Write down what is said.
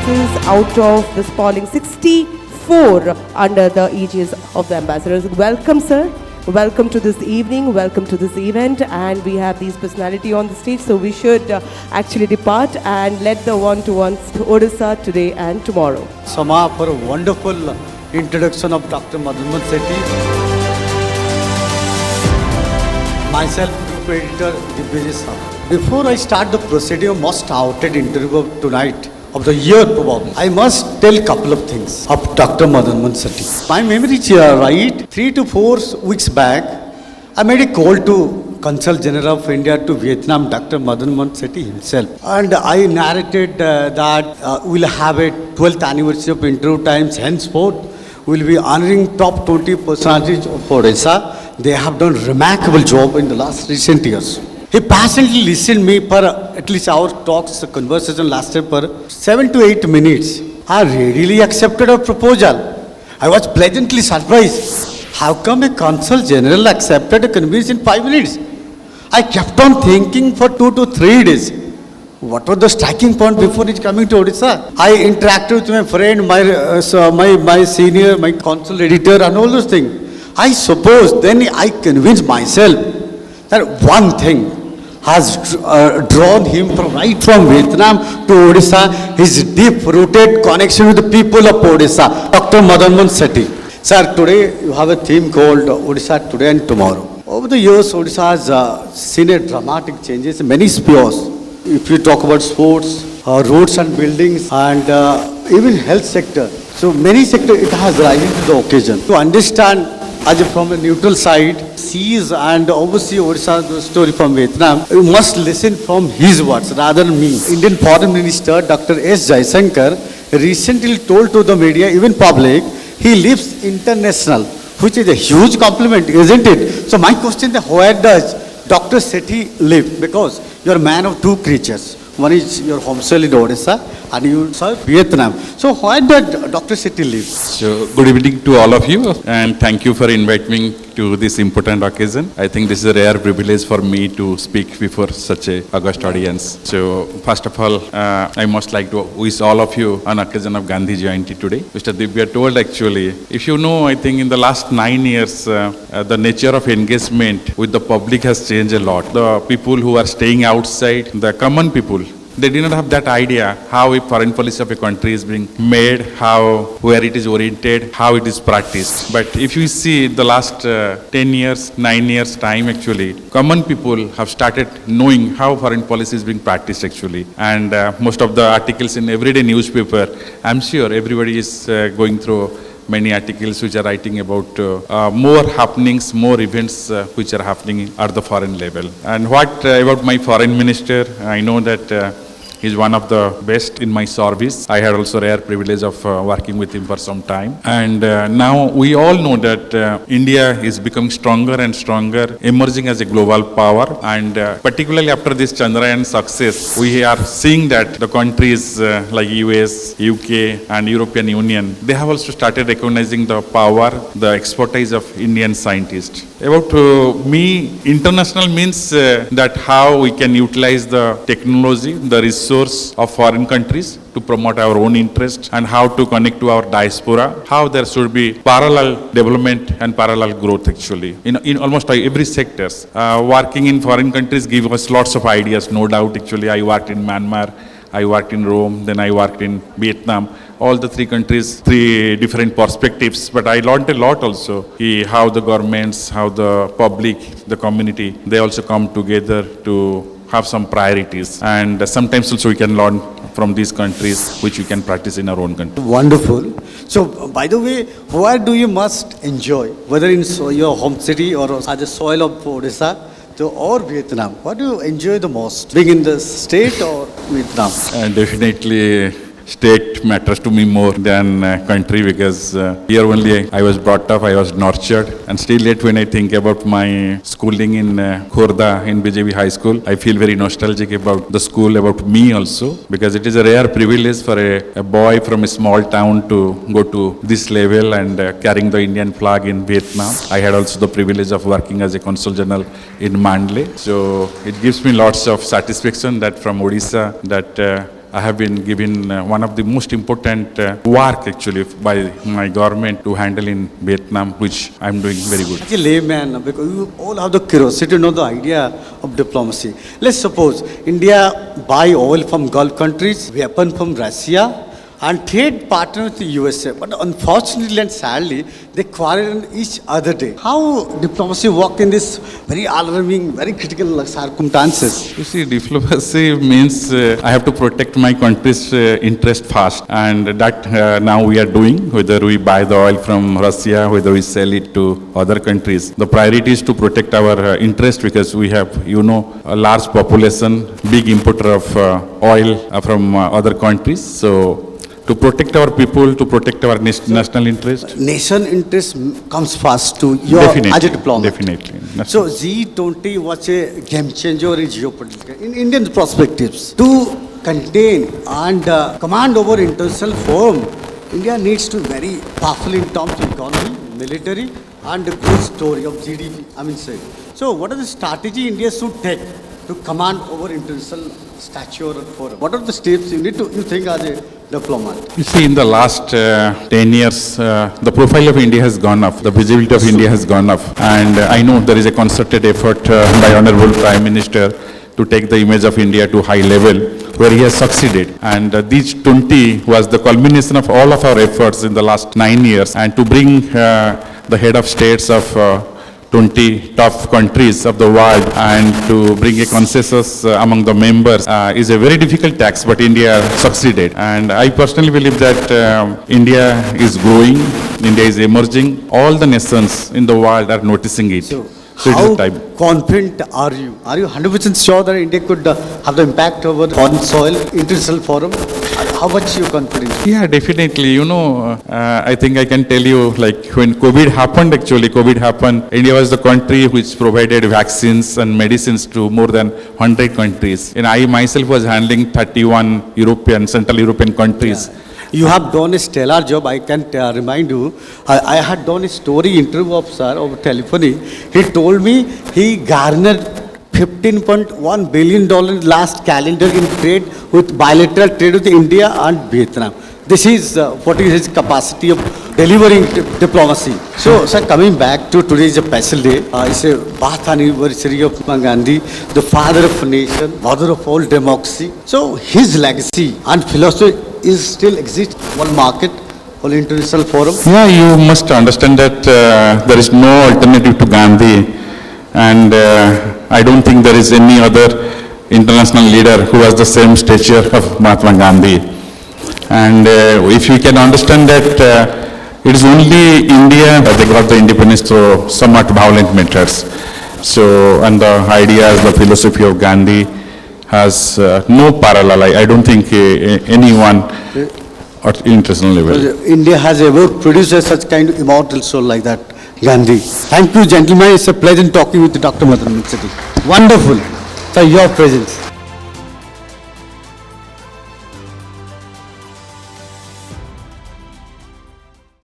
cases out of the spalling 64 under the aegis of the ambassadors. Welcome, sir. Welcome to this evening, welcome to this event, and we have these personality on the stage, so we should actually depart and let the one-to-ones to Odisha today and tomorrow. Sama, for a wonderful introduction of Dr. Madan Mohan Sethi. Myself, Group Editor, Divya Saha. Before I start the proceeding, most touted interview of tonight, of the year probably, I must tell a couple of things of Dr. Madan Mohan Sethi. My memory is right. 3 to 4 weeks back, I made a call to Consul General of India to Vietnam, Dr. Madan Mohan Sethi himself. And I narrated that we'll have a 12th anniversary of interview times. Henceforth, we'll be honoring top 20 personalities of Odisha. They have done a remarkable job in the last recent years. He patiently listened me for at least our talks, the conversation lasted for 7 to 8 minutes. I readily accepted a proposal. I was pleasantly surprised. How come a consul general accepted a convenience in 5 minutes? I kept on thinking for 2 to 3 days. What was the striking point before his coming to Odisha? I interacted with my friend, my senior, my consul editor and all those things. I suppose then I convinced myself that one thing has drawn him right from Vietnam to Odisha, his deep-rooted connection with the people of Odisha, Dr. Madan Mohan Sethi. Sir, today you have a theme called Odisha Today and Tomorrow. Over the years, Odisha has seen a dramatic changes in many spheres. If you talk about sports, roads and buildings, and even health sector. So many sectors it has risen to the occasion. To understand as from a neutral side, sees and obviously Odisha's story from Vietnam, you must listen from his words rather than me. Indian Foreign Minister Dr. S. Jaishankar recently told to the media, even public, he lives international, which is a huge compliment, isn't it? So my question is, where does Dr. Sethi live? Because you are a man of two creatures. One is your home soil in Odisha and you serve Vietnam. So where did Dr. Sethi live? So good evening to all of you and thank you for inviting me to this important occasion. I think this is a rare privilege for me to speak before such a august audience. So first of all, I must like to wish all of you on occasion of Gandhi Jayanti today. Mr. Divya told actually, if you know, I think in the last 9 years, the nature of engagement with the public has changed a lot. The people who are staying outside, the common people, they did not have that idea how a foreign policy of a country is being made, where it is oriented, how it is practiced. But if you see the last 10 years, 9 years time actually, common people have started knowing how foreign policy is being practiced actually. And most of the articles in everyday newspaper, I'm sure everybody is going through many articles which are writing about more happenings, more events which are happening at the foreign level. And what about my foreign minister? I know that he's one of the best in my service. I had also rare privilege of working with him for some time. And now we all know that India is becoming stronger and stronger, emerging as a global power. And particularly after this Chandrayaan success, we are seeing that the countries like US, UK and European Union, they have also started recognizing the power, the expertise of Indian scientists. About me, international means that how we can utilize the technology, the resource of foreign countries to promote our own interests and how to connect to our diaspora, how there should be parallel development and parallel growth actually in almost every sectors. Working in foreign countries give us lots of ideas, no doubt actually. I worked in Myanmar, I worked in Rome, then I worked in Vietnam. All the three countries, three different perspectives, but I learned a lot also. How the governments, how the public, the community, they also come together to have some priorities. And sometimes also we can learn from these countries, which we can practice in our own country. Wonderful. So, by the way, where do you most enjoy, whether in your home city or as the soil of Odisha, or Vietnam? What do you enjoy the most, being in the state or Vietnam? Definitely state matters to me more than country because here only I was brought up, I was nurtured, and still yet when I think about my schooling in Khurda in BJP High School, I feel very nostalgic about the school, about me also, because it is a rare privilege for a boy from a small town to go to this level and carrying the Indian flag in Vietnam. I had also the privilege of working as a consul general in Mandalay, so it gives me lots of satisfaction that from Odisha that I have been given one of the most important work actually by my government to handle in Vietnam, which I'm doing very good. As a layman, because you all have the curiosity to know the idea of diplomacy. Let's suppose India buy oil from Gulf countries, weapon from Russia, and trade partner with the USA. But unfortunately and sadly, they quarrel each other day. How diplomacy work in this very alarming, very critical circumstances? You see, diplomacy means I have to protect my country's interest first, and that now we are doing, whether we buy the oil from Russia, whether we sell it to other countries. The priority is to protect our interest because we have, a large population, big importer of oil from other countries. So, to protect our people, to protect our national interest. Nation interest comes first to your as a diplomat. Definitely. So G20 was a game changer in geopolitics. In Indian perspectives, to contain and command over international forum, India needs to be very powerful in terms of economy, military, and the growth story of GDP. So what are the strategy India should take to command over international stature and forum? What are the steps you think as a diplomat? You see, in the last 10 years, the profile of India has gone up, the visibility of India has gone up. And I know there is a concerted effort by Honorable Prime Minister to take the image of India to high level, where he has succeeded. And these 20 was the culmination of all of our efforts in the last 9 years. And to bring the head of states of 20 top countries of the world and to bring a consensus among the members is a very difficult task, but India succeeded. And I personally believe that India is growing, India is emerging. All the nations in the world are noticing it. So how it is time. confident are you? Are you 100% sure that India could have the impact over foreign soil, international forum? How much you confident? Yeah, definitely. I think I can tell you, like when COVID happened, India was the country which provided vaccines and medicines to more than 100 countries. And I myself was handling 31 Central European countries. Yeah. You have done a stellar job. I can remind you, I had done a story interview of sir over telephony. He told me he garnered $15.1 billion last calendar in trade with bilateral trade with India and Vietnam. This is what is his capacity of delivering diplomacy. So, sir, coming back to today's special day, it's a birth anniversary of Mahatma Gandhi, the father of nation, mother of all democracy. So, his legacy and philosophy is still exists one market, one international forum. Yeah, you must understand that there is no alternative to Gandhi, and I don't think there is any other international leader who has the same stature of Mahatma Gandhi. And if you can understand that it is only India that they got the independence through somewhat violent methods. So, and the ideas, the philosophy of Gandhi has no parallel. I don't think anyone at international level. India has ever produced such kind of immortal soul like that, Gandhi. Thank you, gentlemen. It's a pleasure talking with Dr. Madan Mohan Sethi. Wonderful. So, your presence.